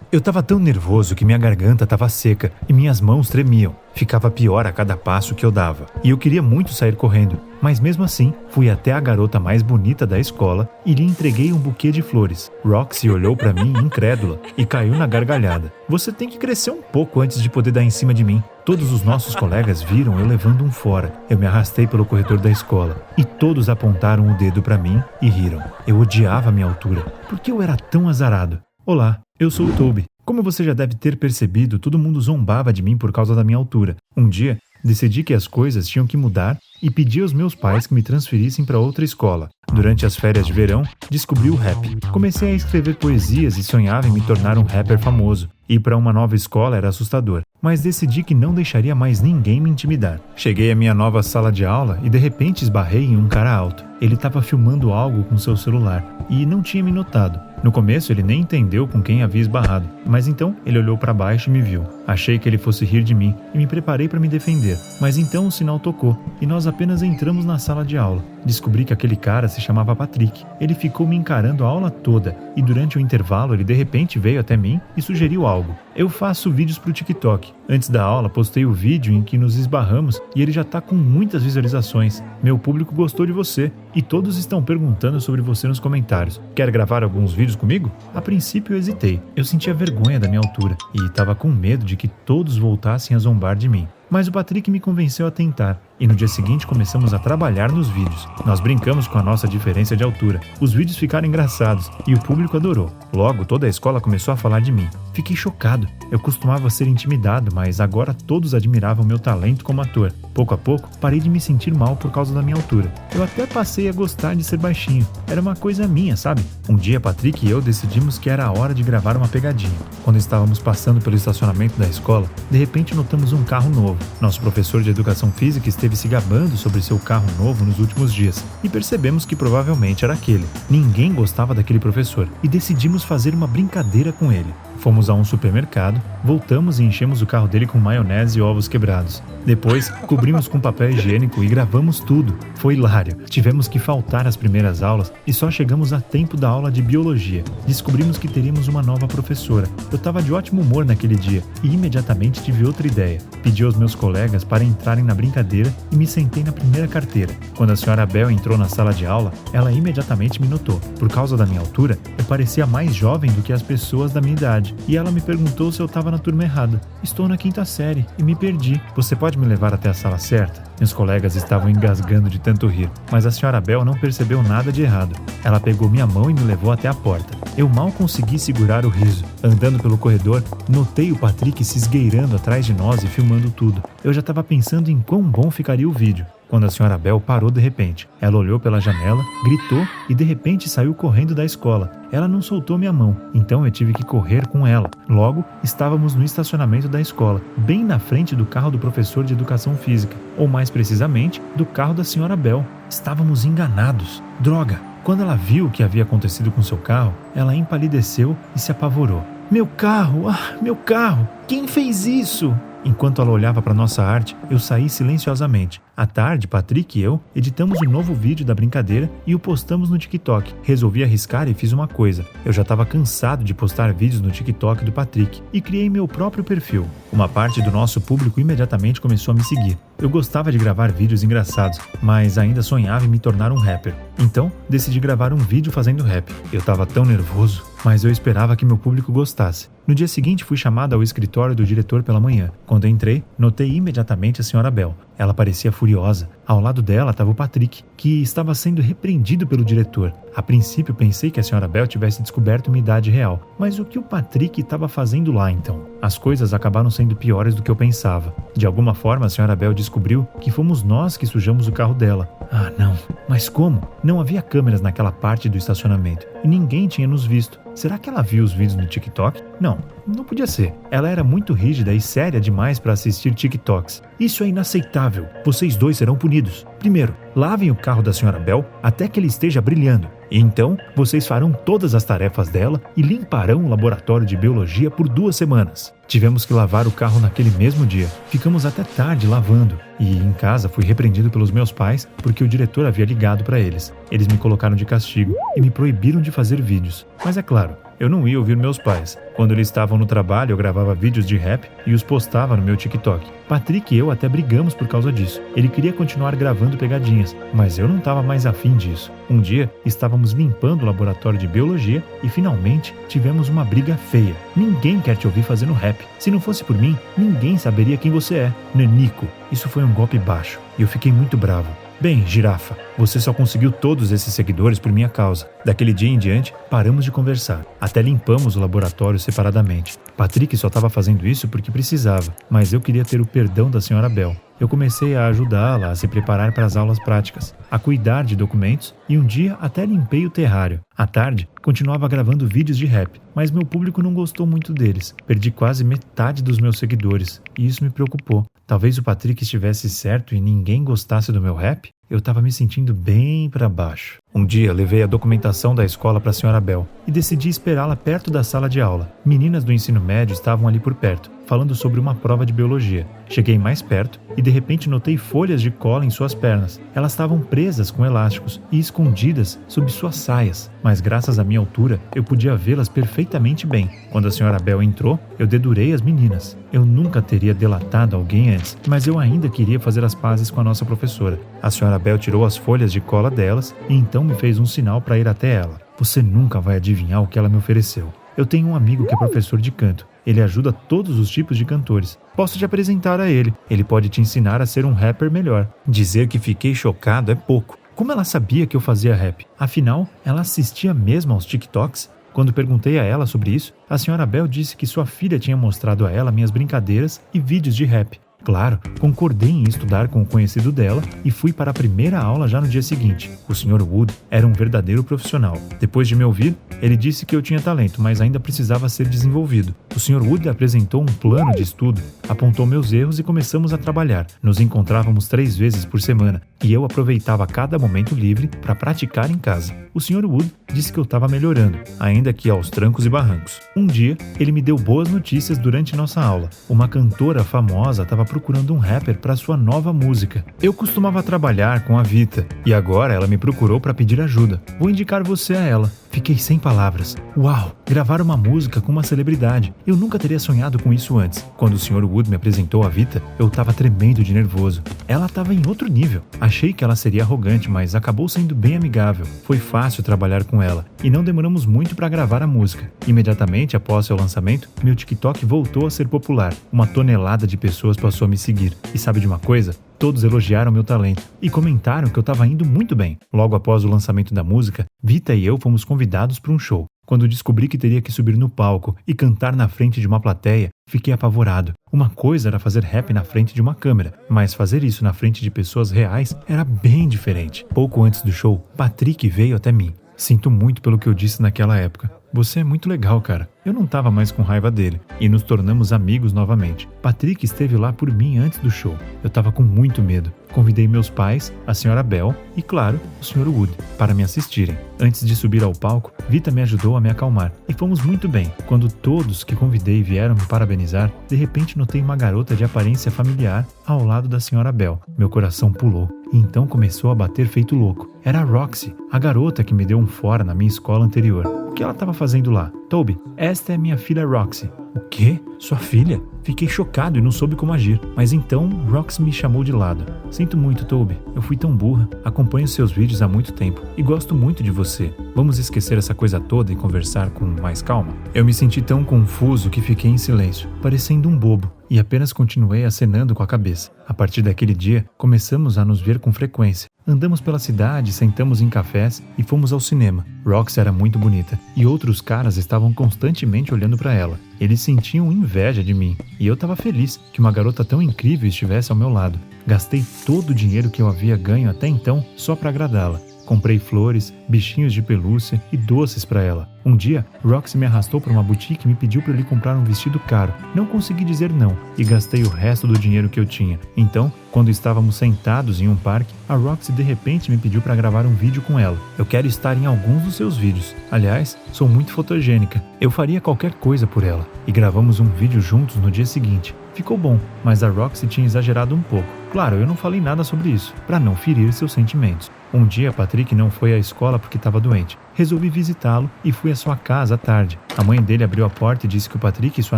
Eu estava tão nervoso que minha garganta estava seca e minhas mãos tremiam. Ficava pior a cada passo que eu dava. E eu queria muito sair correndo, mas mesmo assim, fui até a garota mais bonita da escola e lhe entreguei um buquê de flores. Roxy olhou para mim incrédula e caiu na gargalhada. Você tem que crescer um pouco antes de poder dar em cima de mim. Todos os nossos colegas viram eu levando um fora. Eu me arrastei pelo corredor da escola e todos apontaram o dedo para mim e riram. Eu odiava a minha altura. Por que eu era tão azarado? Olá, eu sou o Toby. Como você já deve ter percebido, todo mundo zombava de mim por causa da minha altura. Um dia, decidi que as coisas tinham que mudar e pedi aos meus pais que me transferissem para outra escola. Durante as férias de verão, descobri o rap. Comecei a escrever poesias e sonhava em me tornar um rapper famoso. Ir para uma nova escola era assustador, mas decidi que não deixaria mais ninguém me intimidar. Cheguei à minha nova sala de aula e de repente esbarrei em um cara alto. Ele estava filmando algo com seu celular e não tinha me notado. No começo ele nem entendeu com quem havia esbarrado, mas então ele olhou para baixo e me viu. Achei que ele fosse rir de mim e me preparei para me defender, mas então o sinal tocou e nós apenas entramos na sala de aula. Descobri que aquele cara se chamava Patrick. Ele ficou me encarando a aula toda e durante o intervalo ele de repente veio até mim e sugeriu algo. Eu faço vídeos para o TikTok. Antes da aula postei o vídeo em que nos esbarramos e ele já está com muitas visualizações. Meu público gostou de você e todos estão perguntando sobre você nos comentários. Quer gravar alguns vídeos comigo? A princípio eu hesitei. Eu sentia vergonha da minha altura e estava com medo de que todos voltassem a zombar de mim. Mas o Patrick me convenceu a tentar, e no dia seguinte começamos a trabalhar nos vídeos. Nós brincamos com a nossa diferença de altura. Os vídeos ficaram engraçados, e o público adorou. Logo, toda a escola começou a falar de mim. Fiquei chocado. Eu costumava ser intimidado, mas agora todos admiravam meu talento como ator. Pouco a pouco, parei de me sentir mal por causa da minha altura. Eu até passei a gostar de ser baixinho. Era uma coisa minha, sabe? Um dia, Patrick e eu decidimos que era a hora de gravar uma pegadinha. Quando estávamos passando pelo estacionamento da escola, de repente notamos um carro novo. Nosso professor de educação física esteve se gabando sobre seu carro novo nos últimos dias e percebemos que provavelmente era aquele. Ninguém gostava daquele professor e decidimos fazer uma brincadeira com ele. Fomos a um supermercado, voltamos e enchemos o carro dele com maionese e ovos quebrados. Depois, cobrimos com papel higiênico e gravamos tudo. Foi hilário. Tivemos que faltar às primeiras aulas e só chegamos a tempo da aula de biologia. Descobrimos que teríamos uma nova professora. Eu estava de ótimo humor naquele dia e imediatamente tive outra ideia. Pedi aos meus colegas para entrarem na brincadeira e me sentei na primeira carteira. Quando a senhora Bell entrou na sala de aula, ela imediatamente me notou. Por causa da minha altura, eu parecia mais jovem do que as pessoas da minha idade. E ela me perguntou se eu estava na turma errada. Estou na 5ª série e me perdi. Você pode me levar até a sala certa? Meus colegas estavam engasgando de tanto rir, mas a senhora Bell não percebeu nada de errado. Ela pegou minha mão e me levou até a porta. Eu mal consegui segurar o riso. Andando pelo corredor, notei o Patrick se esgueirando atrás de nós e filmando tudo. Eu já estava pensando em quão bom ficaria o vídeo, quando a senhora Bell parou de repente. Ela olhou pela janela, gritou e de repente saiu correndo da escola. Ela não soltou minha mão, então eu tive que correr com ela. Logo, estávamos no estacionamento da escola, bem na frente do carro do professor de educação física, ou mais precisamente, do carro da senhora Bell. Estávamos enganados. Droga! Quando ela viu o que havia acontecido com seu carro, ela empalideceu e se apavorou. Meu carro! Ah, meu carro! Quem fez isso? Enquanto ela olhava para nossa arte, eu saí silenciosamente. À tarde, Patrick e eu editamos um novo vídeo da brincadeira e o postamos no TikTok. Resolvi arriscar e fiz uma coisa. Eu já estava cansado de postar vídeos no TikTok do Patrick e criei meu próprio perfil. Uma parte do nosso público imediatamente começou a me seguir. Eu gostava de gravar vídeos engraçados, mas ainda sonhava em me tornar um rapper. Então, decidi gravar um vídeo fazendo rap. Eu estava tão nervoso, mas eu esperava que meu público gostasse. No dia seguinte, fui chamado ao escritório do diretor pela manhã. Quando entrei, notei imediatamente a senhora Bell. Ela parecia furiosa. Ao lado dela estava o Patrick, que estava sendo repreendido pelo diretor. A princípio, pensei que a senhora Bell tivesse descoberto minha idade real. Mas o que o Patrick estava fazendo lá, então? As coisas acabaram sendo piores do que eu pensava. De alguma forma, a senhora Bell descobriu que fomos nós que sujamos o carro dela. Ah, não. Mas como? Não havia câmeras naquela parte do estacionamento e ninguém tinha nos visto. Será que ela viu os vídeos no TikTok? Não podia ser. Ela era muito rígida e séria demais para assistir TikToks. Isso é inaceitável. Vocês dois serão punidos. Primeiro, lavem o carro da senhora Bell até que ele esteja brilhando. E então, vocês farão todas as tarefas dela e limparão o laboratório de biologia por 2 semanas. Tivemos que lavar o carro naquele mesmo dia. Ficamos até tarde lavando. E em casa fui repreendido pelos meus pais porque o diretor havia ligado para eles. Eles me colocaram de castigo e me proibiram de fazer vídeos. Mas é claro, eu não ia ouvir meus pais. Quando eles estavam no trabalho, eu gravava vídeos de rap e os postava no meu TikTok. Patrick e eu até brigamos por causa disso. Ele queria continuar gravando pegadinhas, mas eu não estava mais afim disso. Um dia, estávamos limpando o laboratório de biologia e finalmente tivemos uma briga feia. Ninguém quer te ouvir fazendo rap. Se não fosse por mim, ninguém saberia quem você é. Nanico. Isso foi um golpe baixo e eu fiquei muito bravo. Bem, Girafa, você só conseguiu todos esses seguidores por minha causa. Daquele dia em diante, paramos de conversar. Até limpamos o laboratório separadamente. Patrick só estava fazendo isso porque precisava, mas eu queria ter o perdão da Sra. Bell. Eu comecei a ajudá-la a se preparar para as aulas práticas, a cuidar de documentos e um dia até limpei o terrário. À tarde, continuava gravando vídeos de rap, mas meu público não gostou muito deles. Perdi quase metade dos meus seguidores e isso me preocupou. Talvez o Patrick estivesse certo e ninguém gostasse do meu rap? Eu estava me sentindo bem para baixo. Um dia, levei a documentação da escola para a Sra. Bell e decidi esperá-la perto da sala de aula. Meninas do ensino médio estavam ali por perto, falando sobre uma prova de biologia. Cheguei mais perto e de repente notei folhas de cola em suas pernas. Elas estavam presas com elásticos e escondidas sob suas saias, mas graças à minha altura, eu podia vê-las perfeitamente bem. Quando a Sra. Bell entrou, eu dedurei as meninas. Eu nunca teria delatado alguém antes, mas eu ainda queria fazer as pazes com a nossa professora. A Sra. Bell tirou as folhas de cola delas e então me fez um sinal para ir até ela. Você nunca vai adivinhar o que ela me ofereceu. Eu tenho um amigo que é professor de canto. Ele ajuda todos os tipos de cantores. Posso te apresentar a ele. Ele pode te ensinar a ser um rapper melhor. Dizer que fiquei chocado é pouco. Como ela sabia que eu fazia rap? Afinal, ela assistia mesmo aos TikToks? Quando perguntei a ela sobre isso, a Sra. Bell disse que sua filha tinha mostrado a ela minhas brincadeiras e vídeos de rap. Claro, concordei em estudar com o conhecido dela e fui para a primeira aula já no dia seguinte. O Sr. Wood era um verdadeiro profissional. Depois de me ouvir, ele disse que eu tinha talento, mas ainda precisava ser desenvolvido. O Sr. Wood apresentou um plano de estudo, apontou meus erros e começamos a trabalhar. Nos encontrávamos 3 vezes por semana e eu aproveitava cada momento livre para praticar em casa. O Sr. Wood disse que eu estava melhorando, ainda que aos trancos e barrancos. Um dia, ele me deu boas notícias durante nossa aula. Uma cantora famosa estava procurando um rapper para sua nova música. Eu costumava trabalhar com a Vita e agora ela me procurou para pedir ajuda. Vou indicar você a ela. Fiquei sem palavras. Uau! Gravar uma música com uma celebridade. Eu nunca teria sonhado com isso antes. Quando o Sr. Wood me apresentou a Vita, eu estava tremendo de nervoso. Ela estava em outro nível. Achei que ela seria arrogante, mas acabou sendo bem amigável. Foi fácil trabalhar com ela e não demoramos muito para gravar a música. Imediatamente após seu lançamento, meu TikTok voltou a ser popular. Uma tonelada de pessoas passou a me seguir. E sabe de uma coisa? Todos elogiaram meu talento e comentaram que eu estava indo muito bem. Logo após o lançamento da música, Vita e eu fomos convidados para um show. Quando descobri que teria que subir no palco e cantar na frente de uma plateia, fiquei apavorado. Uma coisa era fazer rap na frente de uma câmera, mas fazer isso na frente de pessoas reais era bem diferente. Pouco antes do show, Patrick veio até mim. Sinto muito pelo que eu disse naquela época. Você é muito legal, cara. Eu não estava mais com raiva dele e nos tornamos amigos novamente. Patrick esteve lá por mim antes do show. Eu estava com muito medo. Convidei meus pais, a Sra. Bell e, claro, o Sr. Wood para me assistirem. Antes de subir ao palco, Vita me ajudou a me acalmar e fomos muito bem. Quando todos que convidei vieram me parabenizar, de repente notei uma garota de aparência familiar ao lado da Sra. Bell. Meu coração pulou e então começou a bater feito louco. Era a Roxy, a garota que me deu um fora na minha escola anterior. O que ela estava fazendo lá? Toby, esta é minha filha Roxy. O quê? Sua filha? Fiquei chocado e não soube como agir. Mas então, Roxy me chamou de lado. Sinto muito, Toby. Eu fui tão burra. Acompanho seus vídeos há muito tempo e gosto muito de você. Vamos esquecer essa coisa toda e conversar com mais calma? Eu me senti tão confuso que fiquei em silêncio, parecendo um bobo, e apenas continuei acenando com a cabeça. A partir daquele dia, começamos a nos ver com frequência. Andamos pela cidade, sentamos em cafés e fomos ao cinema. Roxy era muito bonita e outros caras estavam constantemente olhando para ela. Eles sentiam inveja de mim e eu estava feliz que uma garota tão incrível estivesse ao meu lado. Gastei todo o dinheiro que eu havia ganho até então só para agradá-la. Comprei flores, bichinhos de pelúcia e doces para ela. Um dia, Roxy me arrastou para uma boutique e me pediu para lhe comprar um vestido caro. Não consegui dizer não e gastei o resto do dinheiro que eu tinha. Então, quando estávamos sentados em um parque, a Roxy de repente me pediu para gravar um vídeo com ela. Eu quero estar em alguns dos seus vídeos. Aliás, sou muito fotogênica. Eu faria qualquer coisa por ela. E gravamos um vídeo juntos no dia seguinte. Ficou bom, mas a Roxy tinha exagerado um pouco. Claro, eu não falei nada sobre isso, para não ferir seus sentimentos. Um dia, Patrick não foi à escola porque estava doente. Resolvi visitá-lo e fui à sua casa à tarde. A mãe dele abriu a porta e disse que o Patrick e sua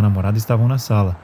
namorada estavam na sala.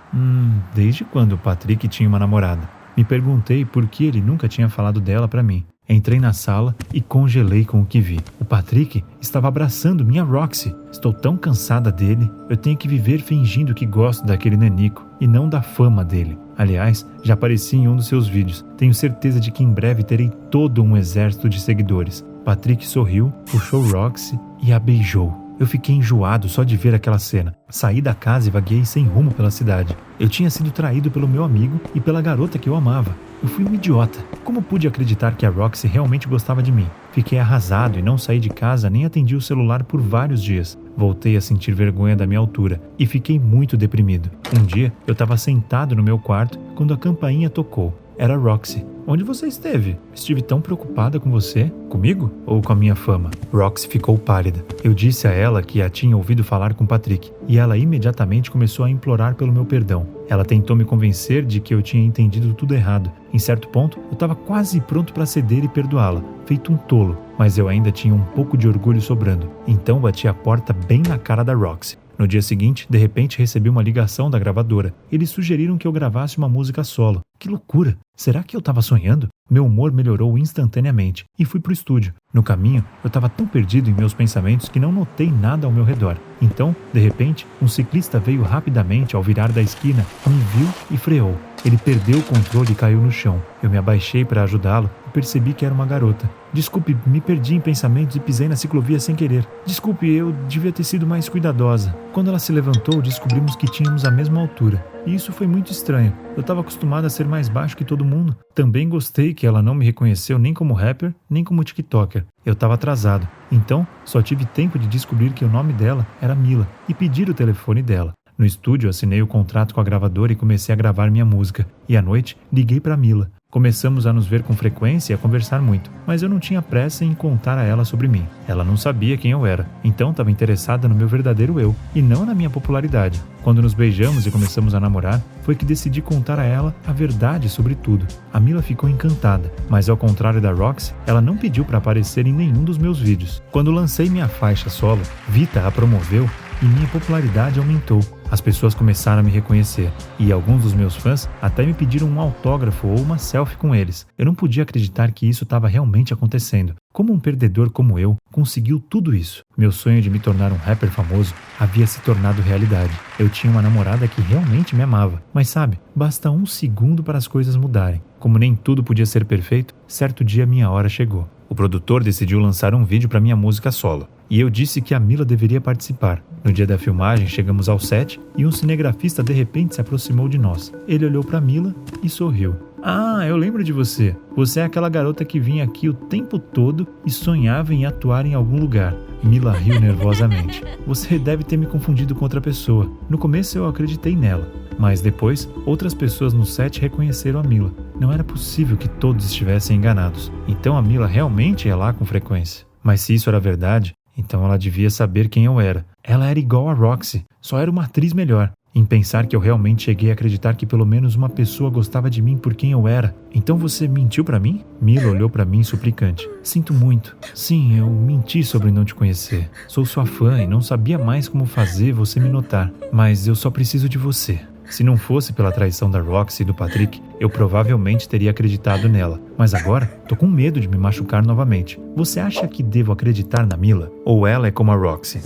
Desde quando o Patrick tinha uma namorada? Me perguntei por que ele nunca tinha falado dela para mim. Entrei na sala e congelei com o que vi. O Patrick estava abraçando minha Roxy. Estou tão cansada dele. Eu tenho que viver fingindo que gosto daquele nanico e não da fama dele. Aliás, já apareci em um dos seus vídeos. Tenho certeza de que em breve terei todo um exército de seguidores. Patrick sorriu, puxou Roxy e a beijou. Eu fiquei enjoado só de ver aquela cena. Saí da casa e vagueei sem rumo pela cidade. Eu tinha sido traído pelo meu amigo e pela garota que eu amava. Eu fui um idiota. Como pude acreditar que a Roxy realmente gostava de mim? Fiquei arrasado e não saí de casa nem atendi o celular por vários dias. Voltei a sentir vergonha da minha altura e fiquei muito deprimido. Um dia, eu estava sentado no meu quarto quando a campainha tocou. Era a Roxy. Onde você esteve? Estive tão preocupada com você. Comigo? Ou com a minha fama? Roxy ficou pálida. Eu disse a ela que a tinha ouvido falar com Patrick, e ela imediatamente começou a implorar pelo meu perdão. Ela tentou me convencer de que eu tinha entendido tudo errado. Em certo ponto, eu estava quase pronto para ceder e perdoá-la, feito um tolo, mas eu ainda tinha um pouco de orgulho sobrando. Então bati a porta bem na cara da Roxy. No dia seguinte, de repente recebi uma ligação da gravadora. Eles sugeriram que eu gravasse uma música solo. Que loucura! Será que eu estava sonhando? Meu humor melhorou instantaneamente e fui pro estúdio. No caminho, eu estava tão perdido em meus pensamentos que não notei nada ao meu redor. Então, de repente, um ciclista veio rapidamente ao virar da esquina, me viu e freou. Ele perdeu o controle e caiu no chão. Eu me abaixei para ajudá-lo e percebi que era uma garota. Desculpe, me perdi em pensamentos e pisei na ciclovia sem querer. Desculpe, eu devia ter sido mais cuidadosa. Quando ela se levantou, descobrimos que tínhamos a mesma altura. E isso foi muito estranho. Eu estava acostumado a ser mais baixo que todo mundo. Também gostei que ela não me reconheceu nem como rapper, nem como tiktoker. Eu estava atrasado. Então, só tive tempo de descobrir que o nome dela era Mila e pedir o telefone dela. No estúdio, assinei o contrato com a gravadora e comecei a gravar minha música. E à noite, liguei para Mila. Começamos a nos ver com frequência e a conversar muito, mas eu não tinha pressa em contar a ela sobre mim. Ela não sabia quem eu era, então estava interessada no meu verdadeiro eu, e não na minha popularidade. Quando nos beijamos e começamos a namorar, foi que decidi contar a ela a verdade sobre tudo. A Mila ficou encantada, mas ao contrário da Roxy, ela não pediu para aparecer em nenhum dos meus vídeos. Quando lancei minha faixa solo, Vita a promoveu e minha popularidade aumentou. As pessoas começaram a me reconhecer, e alguns dos meus fãs até me pediram um autógrafo ou uma selfie com eles. Eu não podia acreditar que isso estava realmente acontecendo. Como um perdedor como eu conseguiu tudo isso? Meu sonho de me tornar um rapper famoso havia se tornado realidade. Eu tinha uma namorada que realmente me amava, mas sabe, basta um segundo para as coisas mudarem. Como nem tudo podia ser perfeito, certo dia minha hora chegou. O produtor decidiu lançar um vídeo para minha música solo, e eu disse que a Mila deveria participar. No dia da filmagem, chegamos ao set e um cinegrafista de repente se aproximou de nós. Ele olhou para Mila e sorriu. Ah, eu lembro de você. Você é aquela garota que vinha aqui o tempo todo e sonhava em atuar em algum lugar. Mila riu nervosamente. Você deve ter me confundido com outra pessoa. No começo eu acreditei nela, mas depois outras pessoas no set reconheceram a Mila. Não era possível que todos estivessem enganados. Então a Mila realmente ia lá com frequência. Mas se isso era verdade, então ela devia saber quem eu era. Ela era igual a Roxy, só era uma atriz melhor. Em pensar que eu realmente cheguei a acreditar que pelo menos uma pessoa gostava de mim por quem eu era. Então você mentiu pra mim? Mila olhou pra mim suplicante. Sinto muito. Sim, eu menti sobre não te conhecer. Sou sua fã e não sabia mais como fazer você me notar. Mas eu só preciso de você. Se não fosse pela traição da Roxy e do Patrick, eu provavelmente teria acreditado nela. Mas agora, tô com medo de me machucar novamente. Você acha que devo acreditar na Mila? Ou ela é como a Roxy?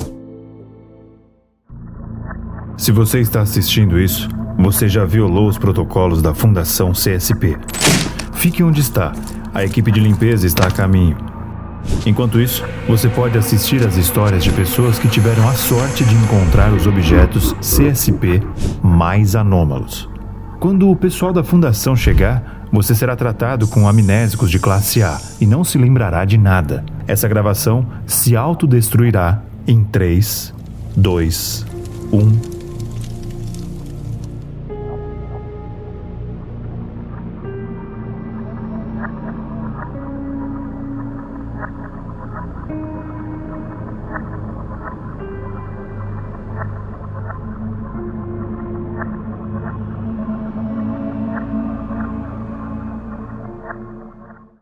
Se você está assistindo isso, você já violou os protocolos da Fundação CSP. Fique onde está. A equipe de limpeza está a caminho. Enquanto isso, você pode assistir às histórias de pessoas que tiveram a sorte de encontrar os objetos CSP mais anômalos. Quando o pessoal da Fundação chegar, você será tratado com amnésicos de classe A e não se lembrará de nada. Essa gravação se autodestruirá em 3, 2, 1...